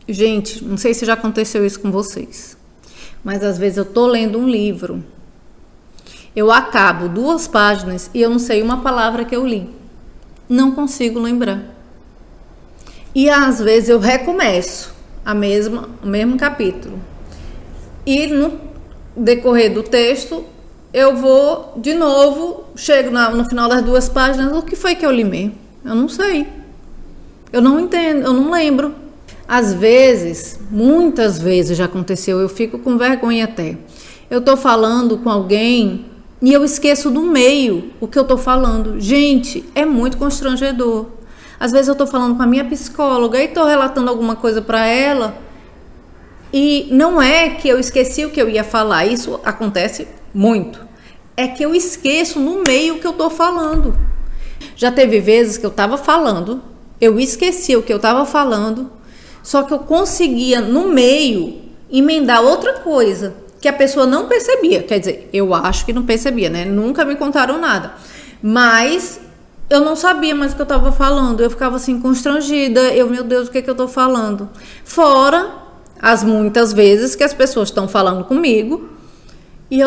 Gente, não sei se já aconteceu isso com vocês, mas às vezes eu tô lendo um livro, eu acabo 2 páginas e eu não sei uma palavra que eu li. Não consigo lembrar. E às vezes eu recomeço o mesmo capítulo. E no decorrer do texto, eu vou de novo, chego no final das 2 páginas, o que foi que eu li mesmo? Eu não sei. Eu não entendo, eu não lembro. Às vezes, muitas vezes já aconteceu, eu fico com vergonha até. Eu tô falando com alguém e eu esqueço do meio o que eu tô falando. Gente, é muito constrangedor. Às vezes eu tô falando com a minha psicóloga e tô relatando alguma coisa para ela e não é que eu esqueci o que eu ia falar, isso acontece muito. É que eu esqueço no meio o que eu tô falando. Já teve vezes que eu tava falando, eu esqueci o que eu tava falando, só que eu conseguia no meio emendar outra coisa que a pessoa não percebia. Quer dizer, eu acho que não percebia, né? Nunca me contaram nada. Mas eu não sabia mais o que eu estava falando. Eu ficava assim constrangida. Meu Deus, o que é que eu estou falando? Fora as muitas vezes que as pessoas estão falando comigo e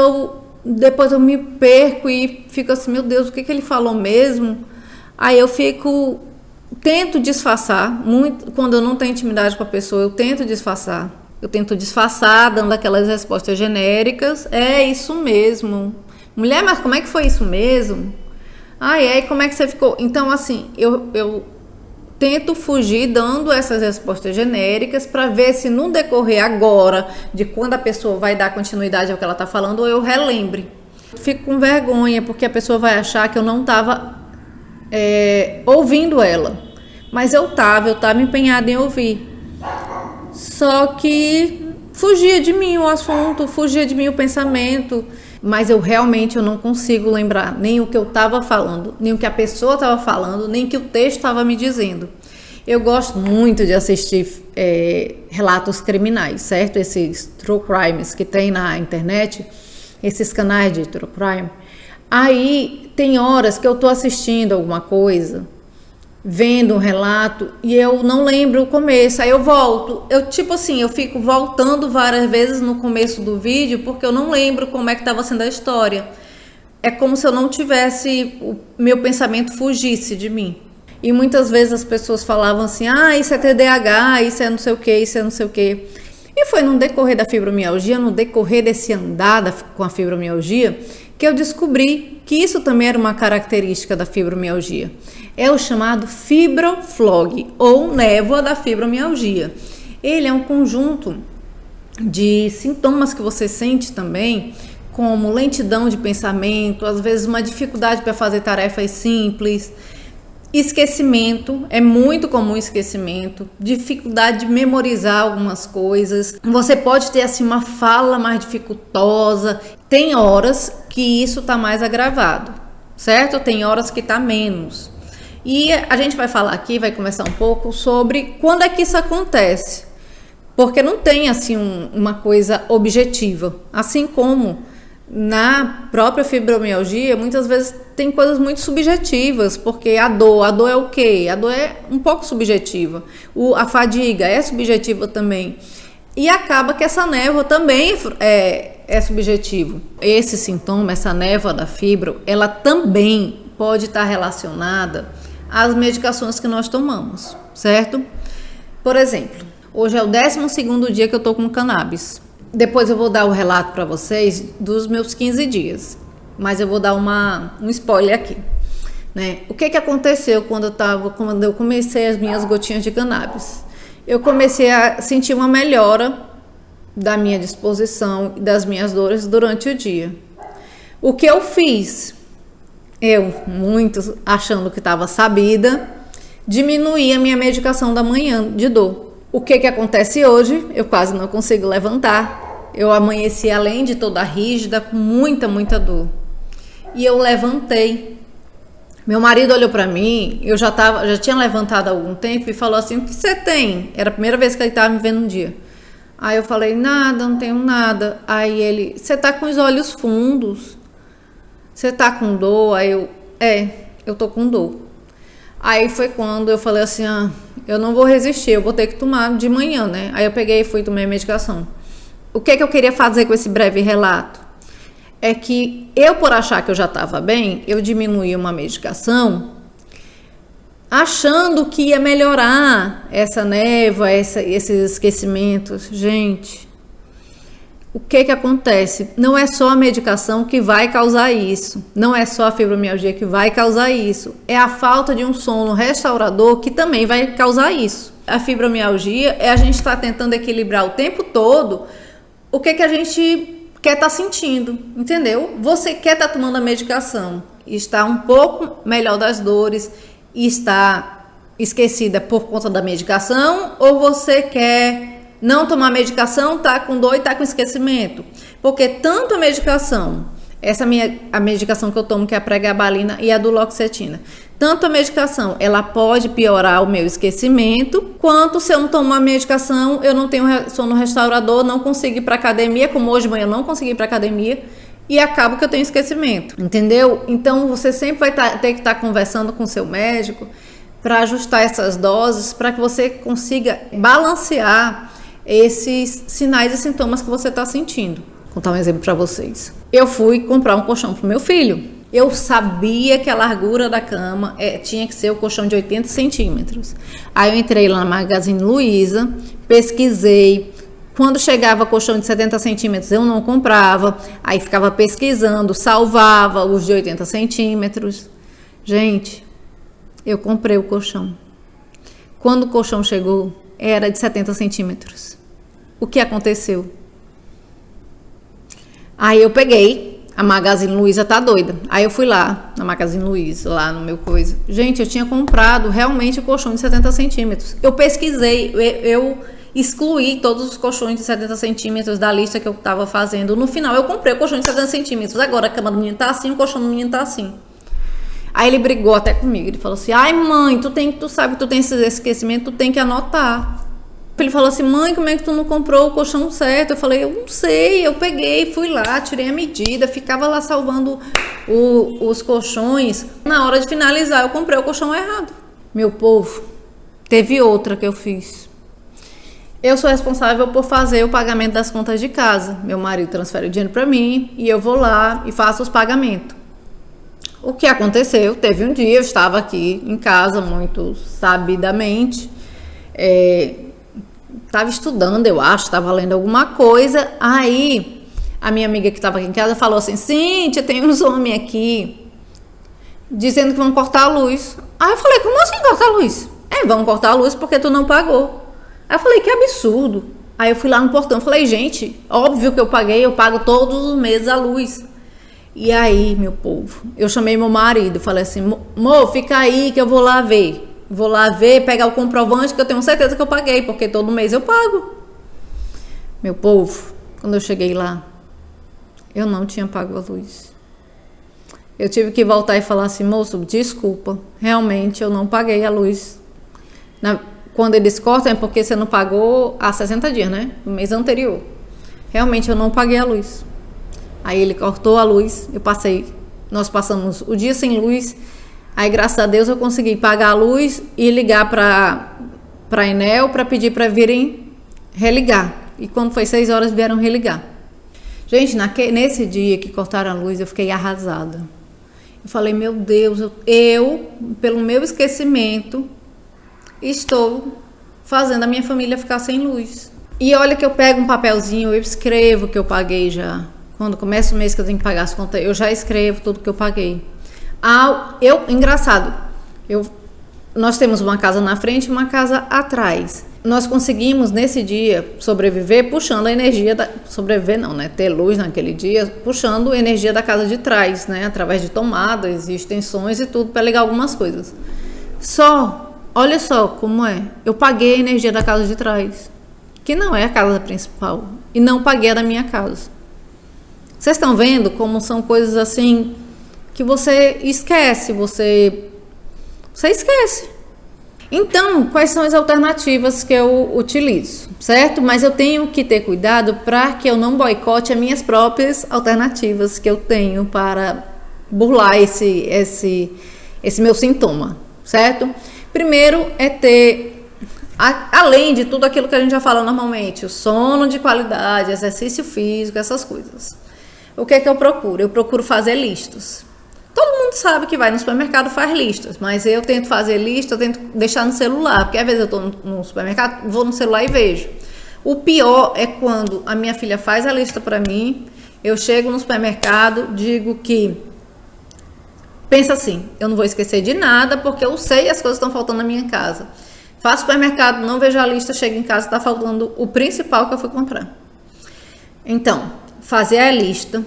depois eu me perco e fico assim, meu Deus, o que ele falou mesmo? Aí eu tento disfarçar, muito, quando eu não tenho intimidade com a pessoa, eu tento disfarçar, dando aquelas respostas genéricas. É isso mesmo. Mulher, mas como é que foi isso mesmo? Como é que você ficou? Então, assim, eu tento fugir dando essas respostas genéricas para ver se no decorrer agora, de quando a pessoa vai dar continuidade ao que ela está falando, eu relembre. Fico com vergonha, porque a pessoa vai achar que eu não estava ouvindo ela. Mas eu estava empenhada em ouvir. Só que fugia de mim o assunto, fugia de mim o pensamento, mas eu realmente não consigo lembrar nem o que eu estava falando, nem o que a pessoa estava falando, nem o que o texto estava me dizendo. Eu gosto muito de assistir relatos criminais, certo? Esses true crimes que tem na internet, esses canais de true crime. Aí tem horas que eu estou assistindo alguma coisa, vendo um relato e eu não lembro o começo, aí eu volto, eu fico voltando várias vezes no começo do vídeo porque eu não lembro como é que estava sendo a história. É como se eu não tivesse, o meu pensamento fugisse de mim. E muitas vezes as pessoas falavam assim, isso é TDAH, isso é não sei o que, isso é não sei o que. E foi no decorrer da fibromialgia, no decorrer desse andar com a fibromialgia, que eu descobri que isso também era uma característica da fibromialgia. É o chamado fibroflog, ou névoa da fibromialgia. Ele é um conjunto de sintomas que você sente também, como lentidão de pensamento, às vezes uma dificuldade para fazer tarefas simples, esquecimento, é muito comum esquecimento, dificuldade de memorizar algumas coisas. Você pode ter assim uma fala mais dificultosa. Tem horas que isso está mais agravado, certo? Tem horas que está menos. E a gente vai falar aqui, vai conversar um pouco sobre quando é que isso acontece. Porque não tem assim uma coisa objetiva. Assim como na própria fibromialgia, muitas vezes tem coisas muito subjetivas, porque a dor é o quê? A dor é um pouco subjetiva. A fadiga é subjetiva também. E acaba que essa névoa também é subjetivo. Esse sintoma, essa névoa da fibro, ela também pode estar relacionada às medicações que nós tomamos, certo? Por exemplo, hoje é o 12º dia que eu tô com cannabis. Depois eu vou dar o relato para vocês dos meus 15 dias, mas eu vou dar um spoiler aqui, né? O que aconteceu quando eu comecei as minhas gotinhas de cannabis? Eu comecei a sentir uma melhora da minha disposição e das minhas dores durante o dia. O que eu fiz? Eu, muito achando que estava sabida, diminuí a minha medicação da manhã de dor. O que acontece hoje? Eu quase não consigo levantar. Eu amanheci, além de toda rígida, com muita dor. E eu levantei. Meu marido olhou para mim, eu já tinha levantado há algum tempo e falou assim, o que você tem? Era a primeira vez que ele estava me vendo um dia. Aí eu falei, nada, não tenho nada. Aí ele, você tá com os olhos fundos? Você tá com dor? Aí eu tô com dor. Aí foi quando eu falei assim, eu não vou resistir, eu vou ter que tomar de manhã, né? Aí eu peguei e fui tomar a medicação. O que eu queria fazer com esse breve relato? É que eu, por achar que eu já estava bem, eu diminuí uma medicação, achando que ia melhorar essa névoa, esses esquecimentos. Gente, o que acontece? Não é só a medicação que vai causar isso. Não é só a fibromialgia que vai causar isso. É a falta de um sono restaurador que também vai causar isso. A fibromialgia é a gente estar tentando equilibrar o tempo todo o que a gente quer estar sentindo, entendeu? Você quer estar tomando a medicação e está um pouco melhor das dores e está esquecida por conta da medicação, ou você quer não tomar medicação, tá com dor e tá com esquecimento? Porque tanto a medicação, a medicação que eu tomo, que é a pregabalina e a duloxetina, tanto a medicação, ela pode piorar o meu esquecimento, quanto se eu não tomar medicação, eu não tenho sono restaurador, não consigo ir para academia, como hoje de manhã eu não consegui ir para academia, e acaba que eu tenho esquecimento, entendeu? Então você sempre vai ter que estar conversando com o seu médico para ajustar essas doses, para que você consiga balancear esses sinais e sintomas que você está sentindo. Vou contar um exemplo para vocês. Eu fui comprar um colchão para o meu filho. Eu sabia que a largura da cama tinha que ser o colchão de 80 centímetros. Aí eu entrei lá na Magazine Luiza, pesquisei. Quando chegava colchão de 70 centímetros, eu não comprava. Aí ficava pesquisando, salvava os de 80 centímetros. Gente, eu comprei o colchão. Quando o colchão chegou, era de 70 centímetros. O que aconteceu? Aí eu peguei, a Magazine Luiza tá doida. Aí eu fui lá, na Magazine Luiza, lá no meu coisa. Gente, eu tinha comprado realmente o colchão de 70 centímetros. Eu pesquisei, eu excluí todos os colchões de 70 centímetros da lista que eu tava fazendo. No final, eu comprei o colchão de 70 centímetros. Agora a cama do menino tá assim, o colchão do menino tá assim. Aí ele brigou até comigo. Ele falou assim: ai, mãe, tu sabe que tu tem esse esquecimento, tu tem que anotar. Ele falou assim: mãe, como é que tu não comprou o colchão certo? Eu falei: eu não sei, eu peguei, fui lá, tirei a medida, ficava lá salvando os colchões. Na hora de finalizar, eu comprei o colchão errado. Meu povo, teve outra que eu fiz. Eu sou responsável por fazer o pagamento das contas de casa. Meu marido transfere o dinheiro para mim e eu vou lá e faço os pagamentos. O que aconteceu? Teve um dia, eu estava aqui em casa muito sabidamente, estava estudando, eu acho, estava lendo alguma coisa. Aí a minha amiga que estava aqui em casa falou assim: Cíntia, tem uns homens aqui dizendo que vão cortar a luz. Aí eu falei: como assim cortar a luz? Vão cortar a luz porque tu não pagou. Aí eu falei: que absurdo. Aí eu fui lá no portão, falei: gente, óbvio que eu paguei, eu pago todos os meses a luz. E aí, meu povo, eu chamei meu marido, falei assim: amor, fica aí que eu vou lá ver. Vou lá ver, pegar o comprovante, que eu tenho certeza que eu paguei, porque todo mês eu pago. Meu povo, quando eu cheguei lá, eu não tinha pago a luz. Eu tive que voltar e falar assim: moço, desculpa, realmente eu não paguei a luz. Quando eles cortam é porque você não pagou há 60 dias, né? No mês anterior. Realmente eu não paguei a luz. Aí ele cortou a luz, nós passamos o dia sem luz. Aí, graças a Deus, eu consegui pagar a luz e ligar para a Enel para pedir para virem religar. E quando foi 6 horas, vieram religar. Gente, nesse dia que cortaram a luz, eu fiquei arrasada. Eu falei: meu Deus, eu pelo meu esquecimento, estou fazendo a minha família ficar sem luz. E olha que eu pego um papelzinho, eu escrevo que eu paguei já. Quando começa o mês que eu tenho que pagar as contas, eu já escrevo tudo que eu paguei. Engraçado, nós temos uma casa na frente e uma casa atrás. Nós conseguimos nesse dia sobreviver puxando a energia sobreviver não, né? Ter luz naquele dia, puxando a energia da casa de trás, né? Através de tomadas e extensões e tudo para ligar algumas coisas. Olha só como é. Eu paguei a energia da casa de trás, que não é a casa principal, e não paguei a da minha casa. Vocês estão vendo como são coisas assim que você esquece, você esquece. Então, quais são as alternativas que eu utilizo, certo? Mas eu tenho que ter cuidado para que eu não boicote as minhas próprias alternativas que eu tenho para burlar esse meu sintoma, certo? Primeiro é ter Além de tudo aquilo que a gente já fala normalmente, o sono de qualidade, exercício físico, essas coisas. O que é que eu procuro? Eu procuro fazer listas. Todo mundo sabe que vai no supermercado faz listas, mas eu tento fazer lista, eu tento deixar no celular, porque às vezes eu estou no supermercado, vou no celular e vejo. O pior é quando a minha filha faz a lista para mim, eu chego no supermercado, digo que, pensa assim, eu não vou esquecer de nada, porque eu sei as coisas que estão faltando na minha casa. Faço supermercado, não vejo a lista, chego em casa, está faltando o principal que eu fui comprar. Então, fazer a lista,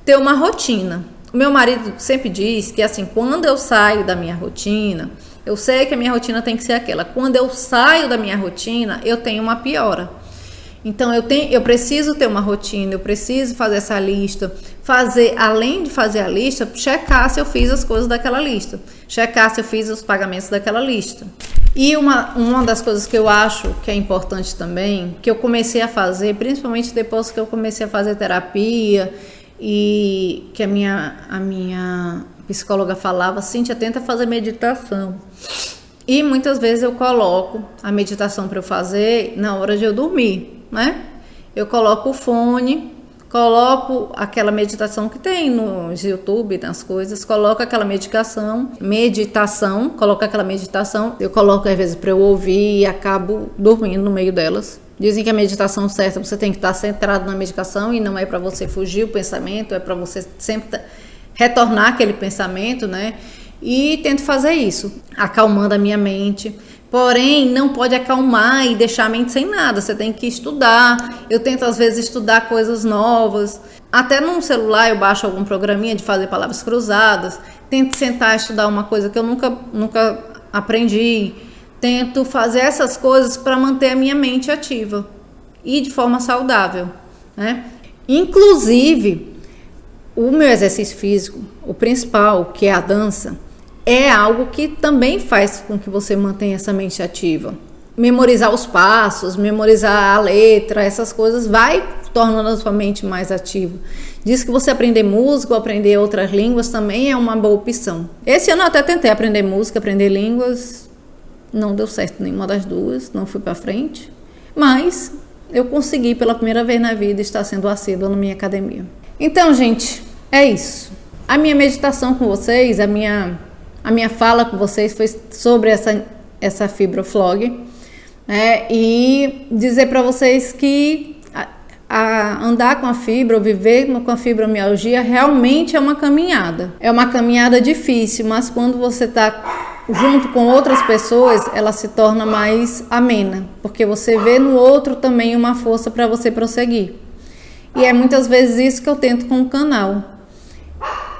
ter uma rotina. O meu marido sempre diz que assim, quando eu saio da minha rotina, eu sei que a minha rotina tem que ser aquela. Quando eu saio da minha rotina, eu tenho uma piora. Então eu preciso ter uma rotina, eu preciso fazer essa lista, além de fazer a lista, checar se eu fiz as coisas daquela lista, checar se eu fiz os pagamentos daquela lista. E uma das coisas que eu acho que é importante também, que eu comecei a fazer, principalmente depois que eu comecei a fazer terapia, e que a minha psicóloga falava, Cíntia, tenta fazer meditação. E muitas vezes eu coloco a meditação para eu fazer na hora de eu dormir, né? Eu coloco o fone, coloco aquela meditação que tem no YouTube, nas coisas, coloco aquela meditação, coloco aquela meditação, eu coloco às vezes para eu ouvir e acabo dormindo no meio delas. Dizem que a meditação certa, você tem que estar centrado na meditação e não é para você fugir o pensamento, é para você sempre retornar aquele pensamento, né? E tento fazer isso, acalmando a minha mente. Porém, não pode acalmar e deixar a mente sem nada, você tem que estudar. Eu tento às vezes estudar coisas novas. Até no celular eu baixo algum programinha de fazer palavras cruzadas. Tento sentar e estudar uma coisa que eu nunca aprendi. Tento fazer essas coisas para manter a minha mente ativa e de forma saudável, né? Inclusive, o meu exercício físico, o principal, que é a dança, é algo que também faz com que você mantenha essa mente ativa. Memorizar os passos, memorizar a letra, essas coisas vai tornando a sua mente mais ativa. Diz que você aprender música ou aprender outras línguas também é uma boa opção. Esse ano eu até tentei aprender música, aprender línguas. Não deu certo nenhuma das duas, não fui para frente, mas eu consegui pela primeira vez na vida estar sendo assídua na minha academia. Então, gente, é isso. A minha meditação com vocês, a minha fala com vocês foi sobre essa fibroflog, né? E dizer para vocês que andar com a fibra, ou viver com a fibromialgia realmente é uma caminhada. É uma caminhada difícil, mas quando você está junto com outras pessoas, ela se torna mais amena, porque você vê no outro também uma força para você prosseguir. E é muitas vezes isso que eu tento com o canal.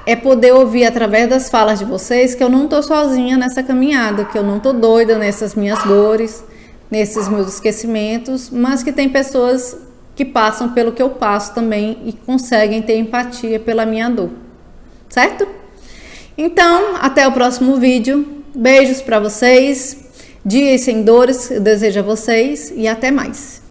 É poder ouvir através das falas de vocês que eu não estou sozinha nessa caminhada, que eu não estou doida nessas minhas dores, nesses meus esquecimentos, mas que tem pessoas que passam pelo que eu passo também e conseguem ter empatia pela minha dor. Certo? Então, até o próximo vídeo. Beijos para vocês, dias sem dores, eu desejo a vocês e até mais.